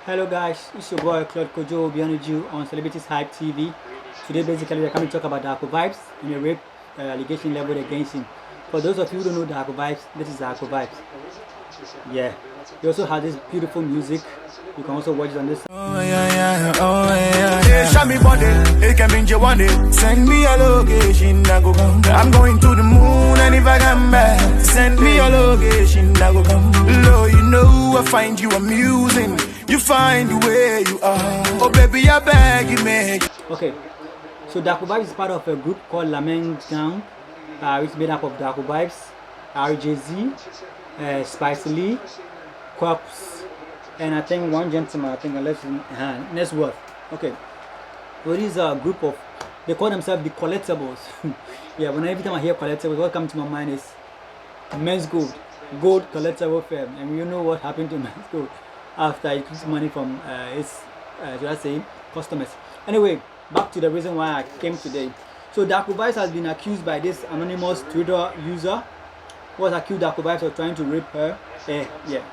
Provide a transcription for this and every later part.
Hello guys, it's your boy Claude Kojo behind you on Celebrities Hype TV. Today basically we're coming to talk about Darkovibes and a rape allegation leveled against him. For those of you who don't know Darkovibes, this is Darkovibes. Yeah. He also has this beautiful music. You can also watch it on this. Oh yeah. Show me body, it can mean you want it. Send me a location, I go come. I'm going to the moon, and if I come back, send me a location, I go come. Lord, you know I find you amusing. You find the way you are. Oh baby, I beg you, man. Okay. So Darkovibes is part of a group called Lameng Gang, which is made up of Darkovibes, RJZ, Spicy Kwakubs, and I think one gentleman, I think next word. Okay. So this is a group of, they call themselves the collectibles. Yeah, when every time I hear collectibles, what comes to my mind is Men's Gold collectible firm. And you know what happened to Men's Gold after he took money from his, should I say, customers. Anyway, back to the reason why I came today. So Darkovibes has been accused by this anonymous Twitter user who was accused Darkovibes of trying to rape her.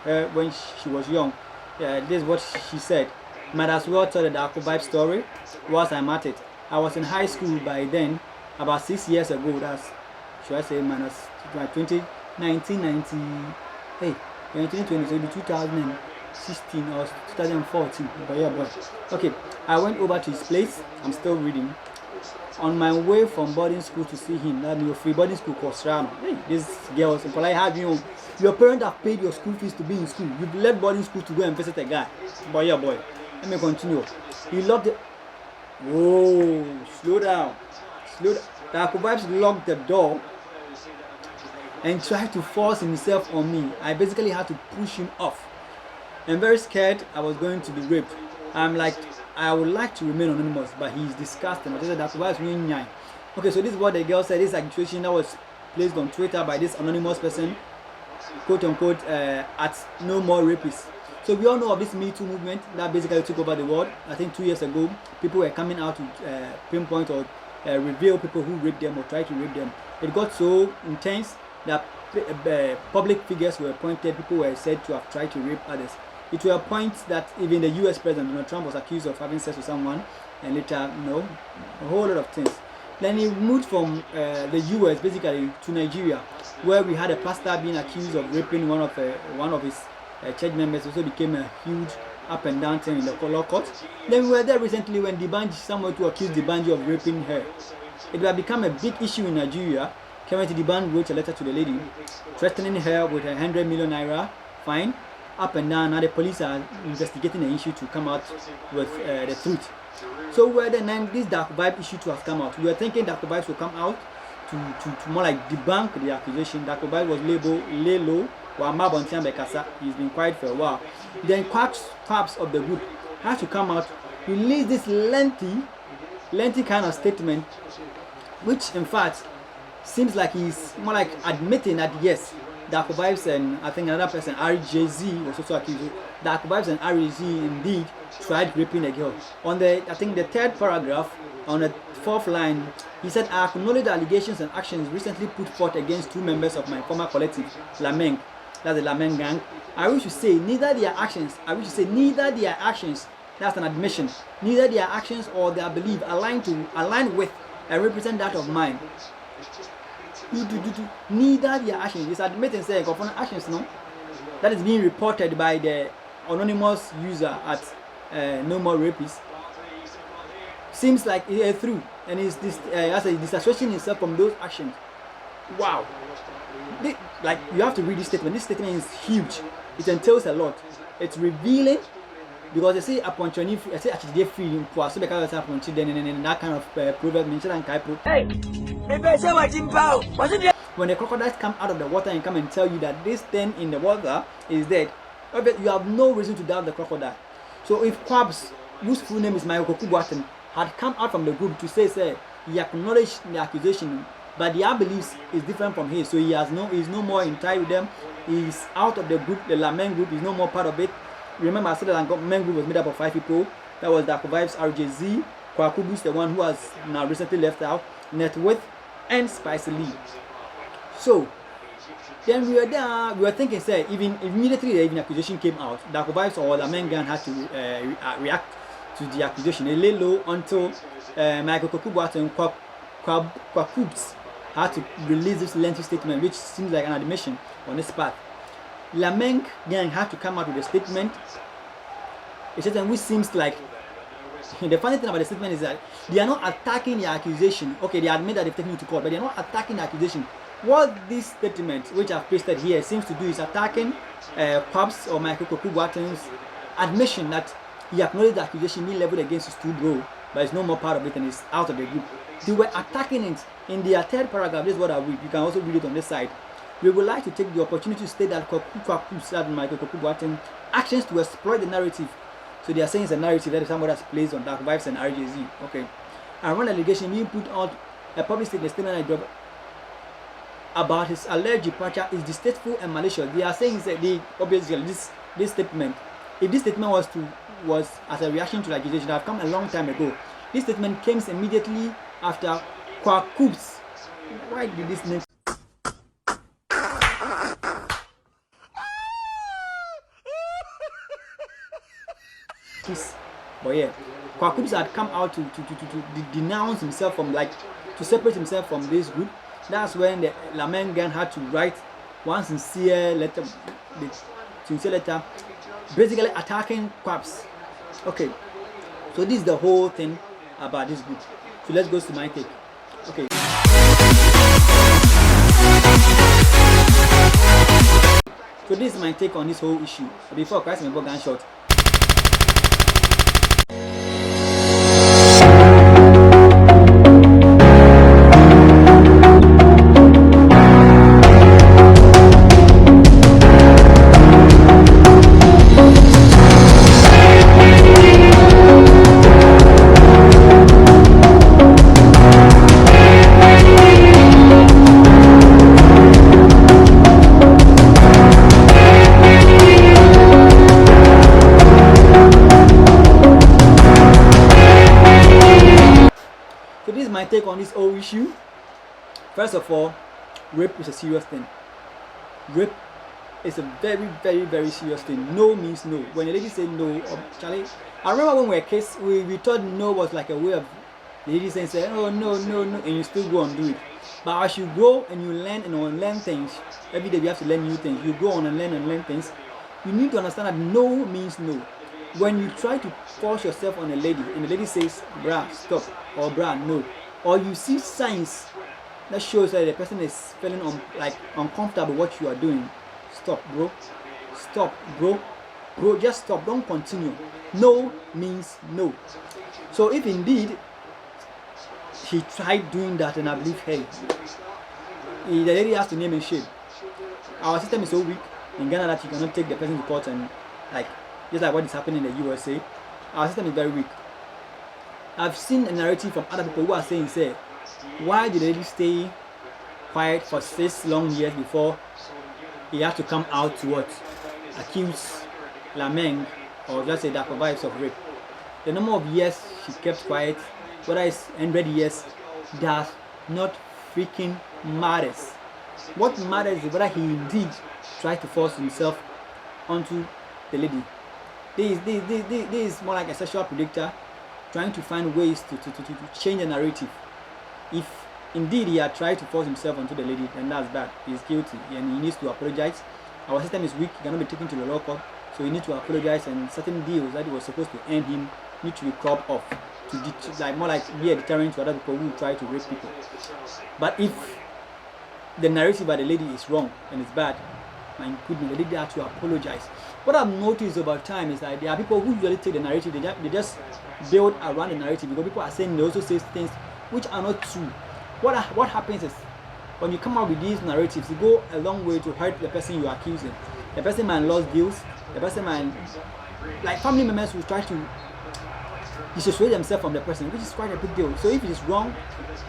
Her when she was young. This is what she said. Might as well tell the Darkovibes story whilst I'm at it. I was in high school by then, about 6 years ago. That's, should I say, minus 1920, so 2016 or 2014. But yeah, boy. Okay, I went over to his place. I'm still reading. On my way from boarding school to see him, that means free boarding school cost around. Hey, this girl was like, have you? Your parents have paid your school fees to be in school. You've left boarding school to go and visit a guy. But yeah, boy. Let me continue. He locked the. Whoa, slow down. Darkovibes locked the door and tried to force himself on me. I basically had to push him off. I'm very scared I was going to be raped. I'm like, I would like to remain anonymous, but he's disgusting. Okay, so this is what the girl said. This accusation that was placed on Twitter by this anonymous person, quote unquote, at No More Rapists. So we all know of this Me Too movement that basically took over the world. I think 2 years ago, people were coming out to pinpoint or reveal people who raped them or tried to rape them. It got so intense that public figures were appointed. People were said to have tried to rape others. It was a point that even the US President Donald Trump was accused of having sex with someone, and later, a whole lot of things. Then he moved from the US basically to Nigeria, where we had a pastor being accused of raping one of his church members. Also became a huge up and down thing in the law court. Then we were there recently when someone to accuse Dibanji of raping her. It had become a big issue in Nigeria. Currently, Dibanji wrote a letter to the lady, threatening her with a 100 million naira fine. Up and down. Now the police are investigating the issue to come out with the truth. So where the this Darkovibes issue to have come out, we were thinking Darkovibes will come out to more like debunk the accusation. Darkovibes was labeled lay low. He's been quiet for a while. Then Kwakubs of the group has to come out, release this lengthy kind of statement, which in fact seems like he's more like admitting that yes, Darkovibes and I think another person, RJZ, was also accused. Darkovibes and RJZ indeed tried raping a girl. On the, I think the third paragraph, on the fourth line, he said, I acknowledge the allegations and actions recently put forth against 2 members of my former collective, Lameng, that's the Lameng Gang. I wish to say neither their actions, that's an admission, neither their actions or their belief align with and represent that of mine. Neither their actions. It's admitting saying actions that is being reported by the anonymous user at No More Rapists. Seems like it's through, and it's disassociating himself from those actions. Wow, like you have to read this statement. This statement is huge. It entails a lot. It's revealing because they say upon Choni, I say actually they're free in poor. So because upon then that kind of proverb mentioned and Kaipo. Hey. When the crocodiles come out of the water and come and tell you that this thing in the water is dead, you have no reason to doubt the crocodile. So if Kwakubs, whose full name is Michael Kokubuaten, had come out from the group to say he acknowledged the accusation, but their beliefs is different from his, so he's no more in tie with them. He's out of the group, the Lameng group. He's no more part of it. Remember, I said that the Lameng group was made up of 5 people. That was Darkovibes, RJZ, Kwakubs, the one who has now recently left out, Networth, and Spicy. So Then we were there, we were thinking, say, even immediately the accusation came out, Darkovibes or Lamengan had to react to the accusation. They lay low until Michael Kwakubs and Kwakubs had to release this lengthy statement, which seems like an admission on this path. Lameng gang had to come out with a statement. A statement which seems like, the funny thing about the statement is that they are not attacking the accusation. Okay, they admit that they've taken it to court, but they are not attacking the accusation. What this statement, which I've pasted here, seems to do is attacking Kwakubs or Michael Kwakubs' admission that he acknowledged the accusation being leveled against his two bro, but it's no more part of it and is out of the group. They were attacking it in their third paragraph. This is what I read. You can also read it on this side. We would like to take the opportunity to state that Kwakubs, that Michael Kwakubs' actions to exploit the narrative. So they are saying it's a narrative that somebody has placed on Darkovibes and RJZ. Okay. And one allegation being put out a public statement I dropped about his alleged departure is distasteful and malicious. They are saying that obviously this statement, if this statement was as a reaction to the accusation that have come a long time ago, this statement came immediately after Kwakubs. Why did this name? But yeah, Kwakubs had come out to denounce himself from, like, to separate himself from this group. That's when the Lamengan had to write one sincere letter, basically attacking Kwakubs. Okay, so this is the whole thing about this group. So let's go to my take. Okay. So this is my take on this whole issue. Before Christ member gunshot. My take on this whole issue. First of all, rape is a serious thing. Rape is a very, very, very serious thing. No means no. When a lady say no, Charlie, I remember when we were kids, we thought no was like a way of the lady saying, oh no, no, no, and you still go and do it. But as you grow and you learn and unlearn things, every day we have to learn new things. You go on and learn things. You need to understand that no means no. When you try to force yourself on a lady and the lady says, brah, stop, or brah, no, or you see signs that shows that the person is feeling uncomfortable with what you are doing, stop, bro. Stop, bro. Bro, just stop. Don't continue. No means no. So if indeed he tried doing that, and I believe, hey, the lady has to name and shame. Our system is so weak in Ghana that you cannot take the person to court and, like, just like what is happening in the USA. Our system is very weak. I've seen a narrative from other people who are saying, say, why did the lady stay quiet for 6 long years before he had to come out to what? Accuse Lameng, or just say Darkovibes, of rape. The number of years she kept quiet, whether it's 100 years, does not freaking matters. What matters is whether he indeed tried to force himself onto the lady. This is more like a sexual predator trying to find ways to change the narrative. If indeed he had tried to force himself onto the lady, then that's bad. He's guilty and he needs to apologize. Our system is weak, he cannot be taken to the law court, so he needs to apologize, and certain deals that he was supposed to earn him need to be cropped off to more like be a deterrent to other people who try to rape people. But if the narrative by the lady is wrong and it's bad, my goodness, the lady has to apologize. What I've noticed over time is that there are people who usually take the narrative, they just build around the narrative, because people are saying, they also say things which are not true. What happens is, when you come out with these narratives, you go a long way to hurt the person you are accusing. The person might lose deals, the person might, like family members who try to dissociate themselves from the person, which is quite a big deal. So if it is wrong,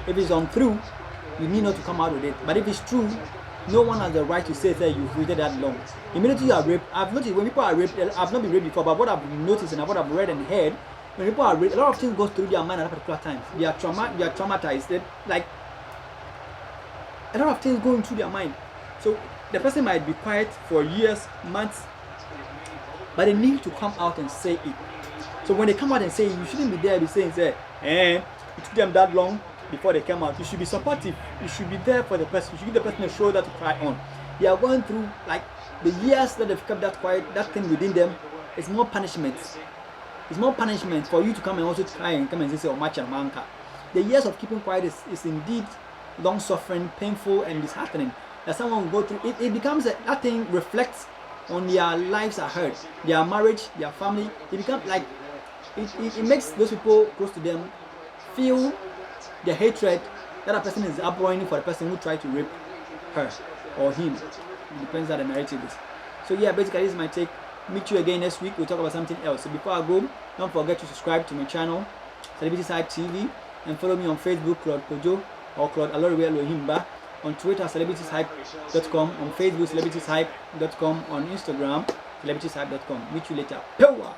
if it's untrue, you need not to come out with it. But if it's true, no one has the right to say that you've waited that long. Immediately you are raped, I've noticed when people are raped, I've not been raped before, but what I've noticed and what I've read and heard, when people are raped, a lot of things go through their mind at that particular time. They are traumatized. Like, a lot of things going through their mind. So the person might be quiet for years, months, but they need to come out and say it. So when they come out and say it, you shouldn't be there be saying, it took them that long before they came out. You should be supportive. You should be there for the person. You should give the person a shoulder to cry on. They are going through, like, the years that they've kept that quiet, that thing within them. It's more punishment. It's more punishment for you to come and also try and come and say, oh, match and manka. The years of keeping quiet is indeed long suffering, painful, and disheartening. That someone will go through it. It becomes that thing reflects on their lives ahead, their marriage, their family. It becomes like it makes those people close to them feel the hatred that a person is upbringing for the person who tried to rape her or him. It depends on the narrative is. So yeah, basically this is my take. Meet you again next week. We'll talk about something else. So before I go, don't forget to subscribe to my channel, Celebrity Hype TV, and follow me on Facebook, Claude Kojo or Claude Aloriwe Lohimba, on Twitter, celebritieshype.com, on Facebook, celebritieshype.com, on Instagram, celebritieshype.com. Meet you later. Power!